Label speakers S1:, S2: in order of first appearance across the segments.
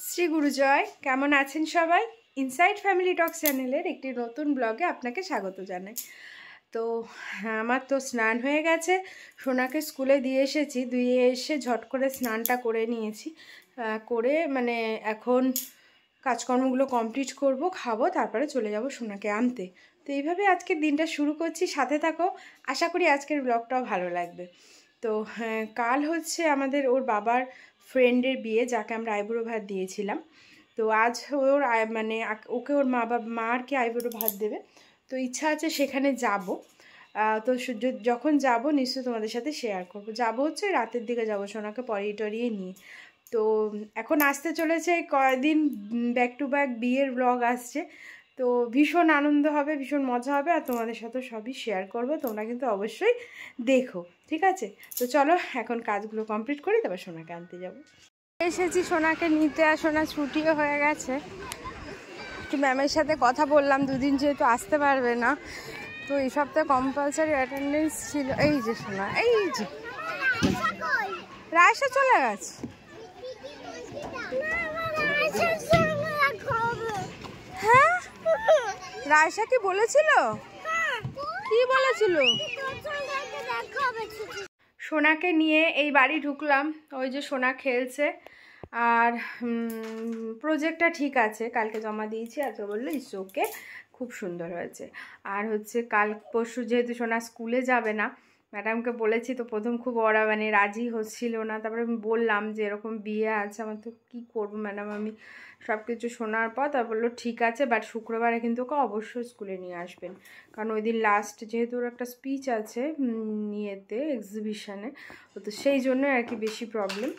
S1: শ্রী গুরুজয়, কেমন আছেন সবাই? ইনসাইড ফ্যামিলি টক চ্যানেলের একটি নতুন ব্লগে আপনাকে স্বাগত জানাই। তো আমার তো স্নান হয়ে গেছে, সোনাকে স্কুলে দিয়ে এসেছি, দিয়ে এসে ঝট করে স্নানটা করে নিয়েছি। করে মানে এখন কাজকর্মগুলো কমপ্লিট করব, খাবো, তারপরে চলে যাব সোনাকে আনতে। তো এইভাবে আজকের দিনটা শুরু করছি, সাথে থাকো। আশা করি আজকের ব্লগটাও ভালো লাগবে। তো কাল হচ্ছে আমাদের ওর বাবার ফ্রেন্ডের বিয়ে, যাকে আমরা আইবুড়ো ভাত দিয়েছিলাম। তো আজ ওর মানে ওকে ওর মা আর কি আইবুড়ো ভাত দেবে। তো ইচ্ছা আছে সেখানে যাব। তো যখন যাব নিশ্চয়ই তোমাদের সাথে শেয়ার করব। যাব হচ্ছে রাতের দিকে যাব, সোনাকে পরিয়ে টরিয়ে নিয়ে। তো এখন আসতে চলেছে কয়েকদিন ব্যাক টু ব্যাক বিয়ের ব্লগ আসছে। তো ভীষণ আনন্দ হবে, ভীষণ মজা হবে, আর তোমাদের সাথে সবই শেয়ার করব। তোমরা কিন্তু অবশ্যই দেখো, ঠিক আছে? তো চলো এখন কাজগুলো কমপ্লিট করি, তারপর সোনাকে আনতে যাব। এসেছি সোনাকে নিতে, আর সোনা ছুটিও হয়ে গেছে। একটু ম্যামের সাথে কথা বললাম, দুদিন যেহেতু আসতে পারবে না, তো এই সপ্তাহে কম্পালসারি অ্যাটেন্ডেন্স ছিল। এই যে সোনা, এই যে রায়সা চলে গেছে। হ্যাঁ, রায়সা কি বলেছিল? কি বলেছিল? সোনাকে নিয়ে এই বাড়ি ঢুকলাম। ওই যে সোনা খেলছে, আর প্রজেক্টটা ঠিক আছে, কালকে জমা দিয়েছি। আজকে বললো ইটস ওকে, খুব সুন্দর হয়েছে। আর হচ্ছে কাল পরশু যেহেতু সোনা স্কুলে যাবে না, ম্যাডামকে বলেছি, তো প্রথম খুব ওরা মানে রাজি হচ্ছিল না। তারপরে আমি বললাম যে এরকম বিয়ে আছে, আমার তো কী করবো ম্যাডাম আমি, সব কিছু শোনার পর তা বললো ঠিক আছে, বাট শুক্রবারে কিন্তু ওকে অবশ্যই স্কুলে নিয়ে আসবেন, কারণ ওই দিন লাস্ট যেহেতু ওর একটা স্পিচ আছে ইয়েতে, এক্সিবিশানে, তো সেই জন্য আর কি বেশি প্রবলেম।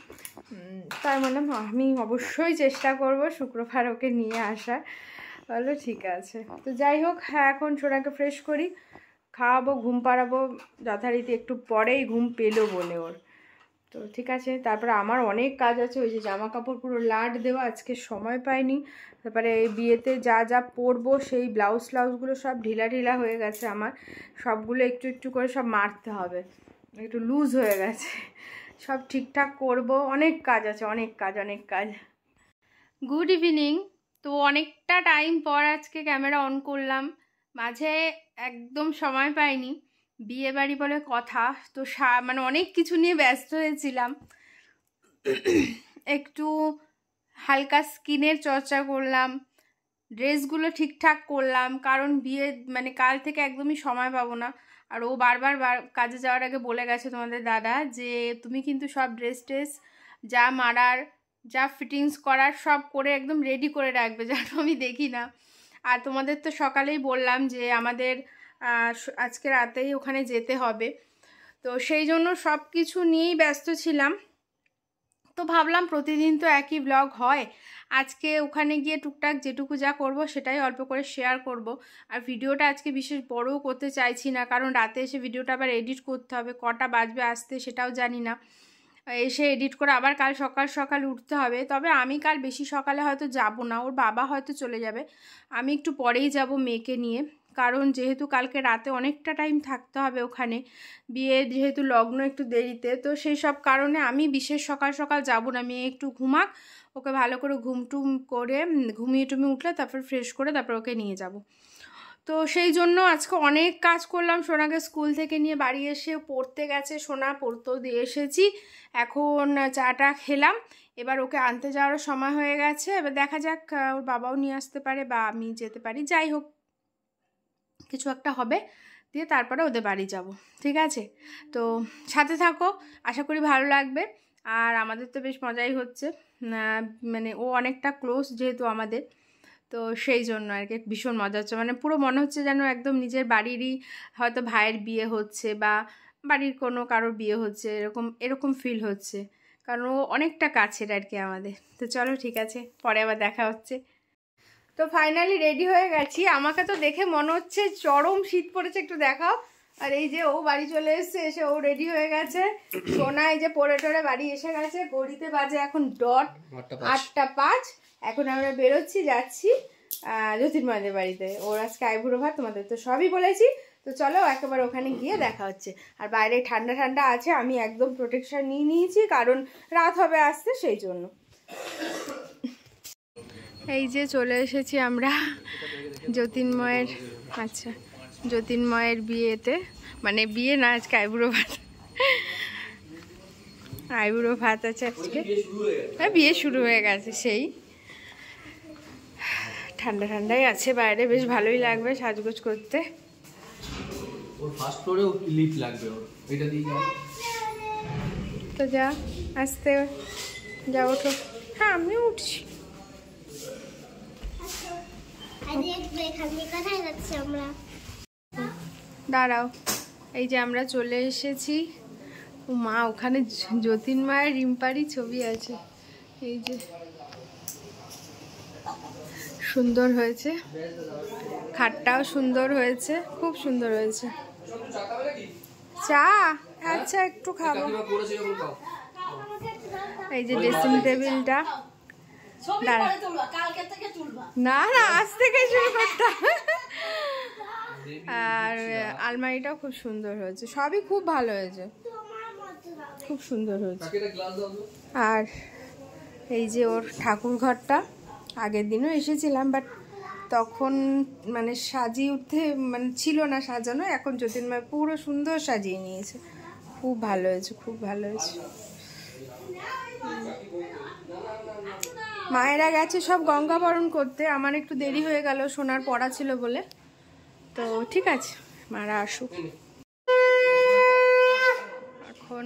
S1: তাই বললাম আমি অবশ্যই চেষ্টা করব শুক্রবার ওকে নিয়ে আসার। বললো ঠিক আছে। তো যাই হোক, হ্যাঁ এখন সোনাকে ফ্রেশ করি, খাওয়াবো, ঘুম পাড়াবো যথারীতি, একটু পরেই ঘুম পেলো বলে ওর। তো ঠিক আছে, তারপরে আমার অনেক কাজ আছে। ওই যে জামা কাপড় পুরো লাট দেওয়া, আজকে সময় পাইনি। তারপরে এই বিয়েতে যা যা পরবো সেই ব্লাউজগুলো সব ঢিলা ঢিলা হয়ে গেছে আমার, সবগুলো একটু একটু করে সব মারতে হবে, একটু লুজ হয়ে গেছে, সব ঠিকঠাক করব। অনেক কাজ আছে, অনেক কাজ। Good evening. তো অনেকটা টাইম পর আজকে ক্যামেরা অন করলাম, মাঝে একদম সময় পাইনি, বিয়ে বাড়ি বলে কথা। তো মানে অনেক কিছু নিয়ে ব্যস্ত হয়েছিলাম। একটু হালকা স্কিনের চর্চা করলাম, ড্রেসগুলো ঠিকঠাক করলাম, কারণ বিয়ে মানে কাল থেকে একদমই সময় পাবো না। আর ও বারবার কাজে যাওয়ার আগে বলে গেছে তোমাদের দাদা যে তুমি কিন্তু সব ড্রেস যা মারার, যা ফিটিংস করার সব করে একদম রেডি করে রাখবে, যেন আমি দেখি না। আর তোমাদের তো সকালেই বললাম যে আমাদের আজকে রাতেই ওখানে যেতে হবে, তো সেই জন্য সব কিছু নিয়েই ব্যস্ত ছিলাম। তো ভাবলাম প্রতিদিন তো একই ব্লগ হয়, আজকে ওখানে গিয়ে টুকটাক যেটুকু যা করব সেটাই অল্প করে শেয়ার করব। আর ভিডিওটা আজকে বিশেষ বড়ও করতে চাইছি না, কারণ রাতে এসে ভিডিওটা আবার এডিট করতে হবে, কটা বাজবে আসতে সেটাও জানি না, এসে এডিট করে আবার কাল সকাল সকাল উঠতে হবে। তবে আমি কাল বেশি সকালে হয়তো যাব না, ওর বাবা হয়তো চলে যাবে, আমি একটু পরেই যাব মেয়েকে নিয়ে, কারণ যেহেতু কালকে রাতে অনেকটা টাইম থাকতে হবে ওখানে, বিয়ে যেহেতু লগ্ন একটু দেরিতে, তো সেই সব কারণে আমি বিশেষ সকাল সকাল যাব না। মেয়ে একটু ঘুমাক, ওকে ভালো করে ঘুমটুম করে ঘুমিয়ে টুমিয়ে উঠলে তারপর ফ্রেশ করে তারপর ওকে নিয়ে যাব। তো সেই জন্য আজকে অনেক কাজ করলাম। সোনাকে স্কুল থেকে নিয়ে বাড়ি এসে পড়তে গেছে, সোনা পড়তেও দিয়ে এসেছি, এখন চাটা খেলাম, এবার ওকে আনতে যাওয়ারও সময় হয়ে গেছে। এবার দেখা যাক ওর বাবাও নিয়ে আসতে পারে বা আমি যেতে পারি, যাই হোক কিছু একটা হবে, দিয়ে তারপরে ওদের বাড়ি যাব, ঠিক আছে? তো সাথে থাকো, আশা করি ভালো লাগবে। আর আমাদের তো বেশ মজাই হচ্ছে, মানে ও অনেকটা ক্লোজ যেহেতু আমাদের, তো সেই জন্য আর কি ভীষণ মজা হচ্ছে, মানে পুরো মনে হচ্ছে যেন একদম নিজের বাড়িরই হয়তো ভাইয়ের বিয়ে হচ্ছে বা বাড়ির কোনো কারোর বিয়ে হচ্ছে, এরকম ফিল হচ্ছে, কারণ ও অনেকটা কাছের আর কি আমাদের। তো চলো ঠিক আছে, পরে আবার দেখা হচ্ছে। তো ফাইনালি রেডি হয়ে গেছি, আমাকে তো দেখে মনে হচ্ছে চরম শীত পড়েছে, একটু দেখাও। আর এই যে ও বাড়ি চলে এসছে, এসে ও রেডি হয়ে গেছে, সোনা এই যে পরে টরে বাড়ি এসে গেছে, ঘড়িতে বাজে এখন 8:05। এখন আমরা বেরোচ্ছি, যাচ্ছি জ্যোতির্ময়দের বাড়িতে, ওর আজকে আইবুড়ো ভাত, তোমাদের তো সবই বলেছি। তো চলো একেবারে ওখানে গিয়ে দেখা হচ্ছে। আর বাইরে ঠান্ডা ঠান্ডা আছে, আমি একদম প্রোটেকশন নিয়ে নিয়েছি, কারণ রাত হবে আসতে, সেই জন্য। এই যে চলে এসেছি আমরা জ্যোতির্ময়ের, আচ্ছা জ্যোতির্ময়ের বিয়েতে, মানে বিয়ে না, আজকে আইবুড়ো ভাত, আইবুড়ো ভাত আছে আজকে। হ্যাঁ বিয়ে শুরু হয়ে গেছে, সেই ঠান্ডা ঠান্ডাই আছে বাইরে, বেশ ভালোই লাগবে সাজগোজ করতে। তো যা আসতে যা, ওঠো। হ্যাঁ আমিও উঠছি। দাঁড়াও, এই যে আমরা চলে এসেছি। ও মা, ওখানে জ্যোতির্ময়ের রিম্পারই ছবি আছে। এই যে সুন্দর হয়েছে, খাটটাও সুন্দর হয়েছে, খুব সুন্দর হয়েছে। চা? আচ্ছা একটু খাবো। এই যে ড্রেসিং টেবিলটা, না না আজ থেকে শুরু করতাম। আর আলমারিটাও খুব সুন্দর হয়েছে, সবই খুব ভালো হয়েছে, খুব সুন্দর হয়েছে। আর এই যে ওর ঠাকুর ঘরটা, আগের দিনও এসেছিলাম বাট তখন মানে সাজিয়ে উঠতে মানে ছিল না সাজানো, এখন জ্যোতির্ময় পুরো সুন্দর সাজিয়ে নিয়েছে, খুব ভালো হয়েছে, খুব ভালো হয়েছে। মায়েরা গেছে সব গঙ্গা বরণ করতে, আমার একটু দেরি হয়ে গেল, সোনার পড়া ছিল বলে। তো ঠিক আছে, মারা আসুক। এখন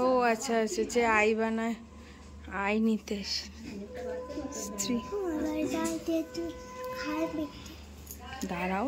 S1: ও আচ্ছা আচ্ছা, যে আই বানায়, আই নিতে স্ত্রী। দাঁড়াও,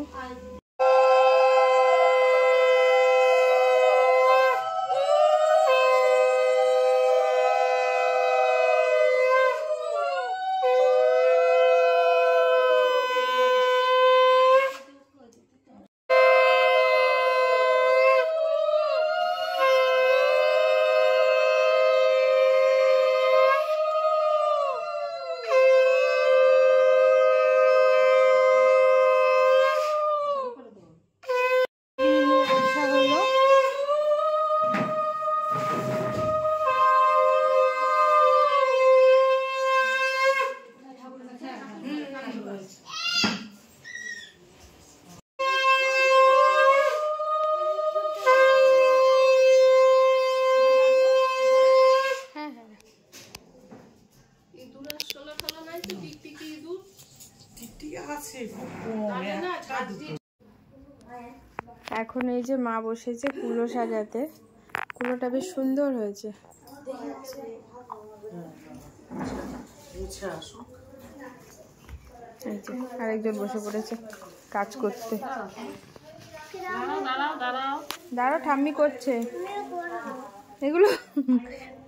S1: এখন এই যে মা বসেছে কুলো সাজাতে, কুলোটা বেশ সুন্দর হয়েছে। এই যে আরেকজন বসে পড়েছে কাজ করতে। দাঁড়াও, ঠাম্মি করছে এগুলো।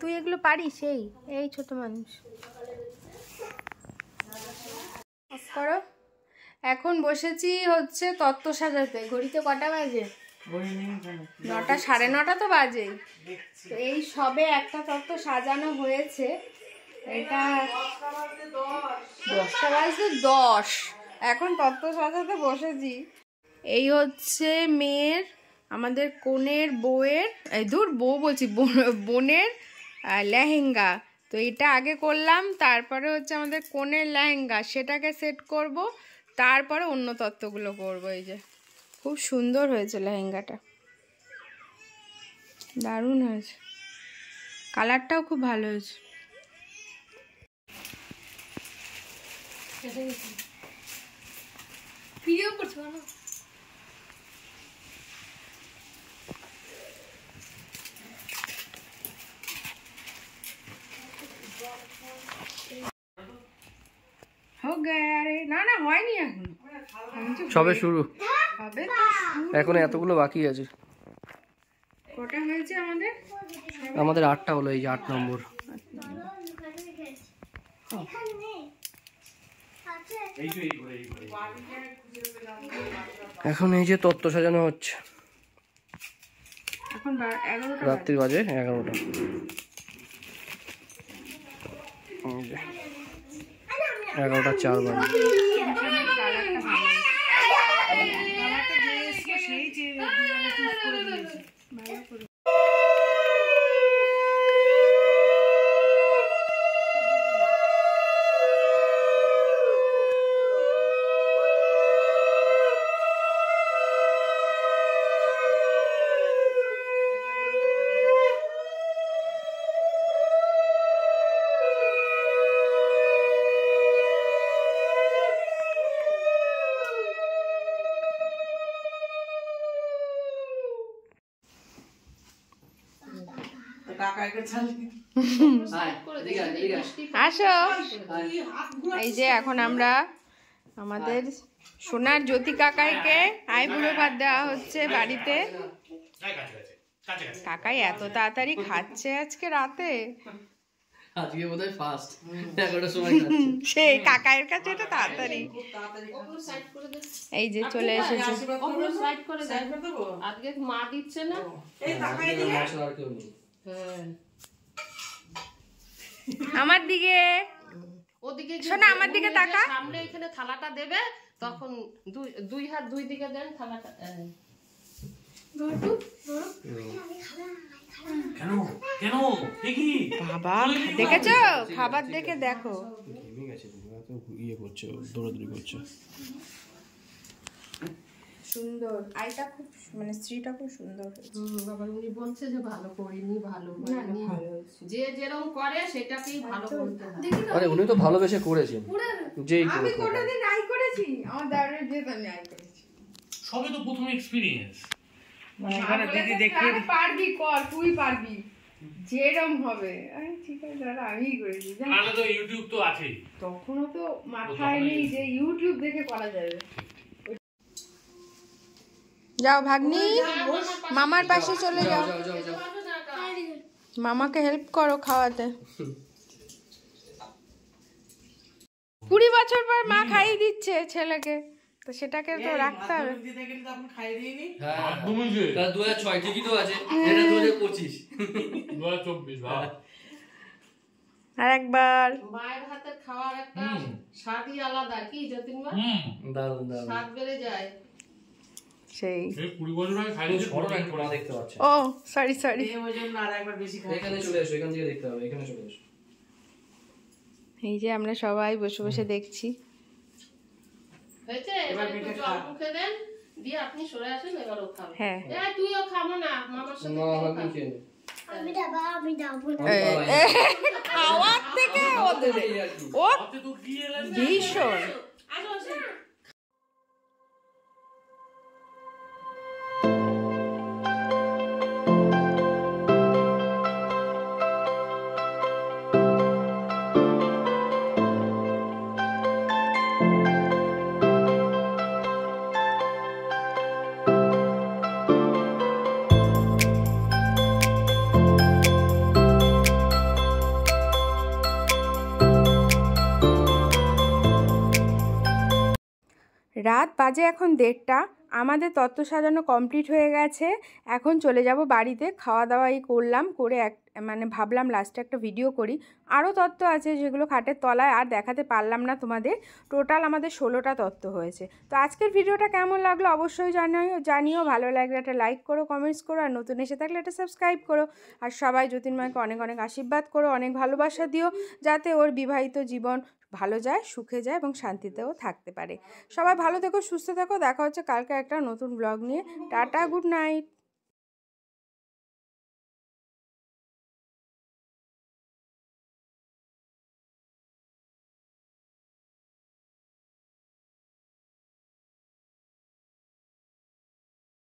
S1: তুই এগুলো পারিস? এই ছোট মানুষ করো। এখন বসেছি হচ্ছে তত্ত্ব সাজাতে। ঘড়িতে কটা বাজে? 9টা, 9:30 তো বাজে। এই সবে একটা তত্ত্ব সাজানো হয়েছে, এটা 10টা বাজতে 10। এখন তত্ত্ব সাজাতে বসেছি। এই হচ্ছে মেয়ের, আমাদের কনের বউয়ের, বউ বলছি, বোনের লেহেঙ্গা। তো এটা আগে করলাম, তারপরে হচ্ছে আমাদের কনের লেহেঙ্গা, সেটাকে সেট করব, তারপরে অন্য তত্ত্বগুলো করবো। এই যে খুব সুন্দর হয়েছে লেহেঙ্গাটা, দারুণ হয়েছে, কালারটাও খুব ভালো হয়েছে। ভিডিও করছো না? না না হয়নি, এখন
S2: সবে শুরু হবে, এখন এতগুলো বাকি আছে।
S1: কটা হয়েছে আমাদের?
S2: আমাদের 8টা হলো, এই যে 8 নম্বর। এখন এই যে তত্ত্ব সাজানো হচ্ছে,
S1: এখন
S2: রাত্রি বাজে 11টা। 11:04 বাজে।
S1: আসো। এই যে এখন আমরা আমাদের সোনার জ্যোতি কাকাইকে আইবুড়ো ভাত দেওয়া হচ্ছে বাড়িতে। কাকাই এত তাড়াতাড়ি খাচ্ছে আজকে রাতে,
S2: আজকে বোধহয় ফার্স্ট 11টার সময় খাচ্ছে।
S1: সেই কাকাইয়ের কাছে এটা তাড়াতাড়ি। এই যে চলে এসেছে।
S3: আজকে মা দিচ্ছে না,
S1: আমার দিকে
S3: ওদিকে
S1: শোনা, আমার দিকে তাকা।
S3: সামনে এখানে থালাটা দেবে, তখন দুই হাত দুই দিকে দেন থালাটা।
S1: বাবা দেখেছো, খাবার দেখে দেখো। সুন্দর আইটা, খুব মানে স্ত্রীটা খুব সুন্দর হয়েছে।
S3: বাবা উনি বলছে যে ভালো করিনি, ভালো হয়নি, যে যেরকম করে সেটাকেই ভালো বলতে হয়।
S2: আরে উনি তো ভালোবেসে করেছেন, যেই
S1: আমি কোনোদিন আই করেছি, আমার দাদার যেটা আমি আই করেছি।
S4: সবই তো প্রথম এক্সপেরিয়েন্স।
S1: দিদি দেখে পারবি, কর তুই পারবি, যেরকম হবে। আরে ঠিক আছে দাদা, আমিই করেছি।
S4: তাহলে তো ইউটিউব তো আছেই,
S1: তখনও তো মাথায় নেই যে ইউটিউব দেখে করা যাবে। যাও ভাগ্নি, মামার পাশে চলে যাও, মামাকে হেল্প করো খাওয়াতে। 20 বছর পর মা খাইয়ে দিচ্ছে ছেলেকে, তো সেটাকে তো রাখতে হবে।
S2: 2006 ঠিকই তো আছে, এটা 2025
S4: 2024 ভাব।
S1: আর একবার
S3: মায়ের হাতের খাওয়ার একটা স্বাদই আলাদা, কি যতীনমা?
S2: দারুণ দারুণ
S3: স্বাদ বেড়ে যায়।
S1: সেই
S4: 20 বছর আগে খাইলে
S2: ছোট না তোমরা দেখতে পাচ্ছ।
S1: ও সরি সরি,
S2: এখানে চলে এসো, এখান থেকে দেখতে হবে, এখানে চলে এসো।
S1: এই যে আমরা সবাই বসে বসে দেখছি।
S3: হয়েছে, এবার একটু জল মুখে দেন, দিয়ে আপনি সরে আসেন, এবার ও খাবে।
S1: হ্যাঁ
S3: তুইও খাবো না, মামার সাথে
S1: খাওয়ার থেকে ও ভীষণ। রাত বাজে এখন 1:30। আমাদের তত্ত্ব সাজানো কমপ্লিট হয়ে গেছে। এখন চলে যাব বাড়িতে। খাওয়া দাওয়াই করলাম, করে মানে ভাবলাম লাস্টে একটা ভিডিও করি। আরও তত্ত্ব আছে যেগুলো খাটের তলায়, আর দেখাতে পারলাম না তোমাদের। টোটাল আমাদের 16টা তত্ত্ব হয়েছে। তো আজকের ভিডিওটা কেমন লাগলো অবশ্যই জানিও। ভালো লাগলে একটা লাইক করো, কমেন্টস করো, আর নতুন এসে থাকলে একটা সাবস্ক্রাইব করো। আর সবাই জ্যোতির্ময়কে অনেক অনেক আশীর্বাদ করো, অনেক ভালোবাসা দিও, যাতে ওর বিবাহিত জীবন ভালো যায়, সুখে যায় এবং শান্তিতেও থাকতে পারে। সবাই ভালো থেকো, সুস্থ থেকো। দেখা হচ্ছে কালকে একটা নতুন ব্লগ নিয়ে। Tata, good night.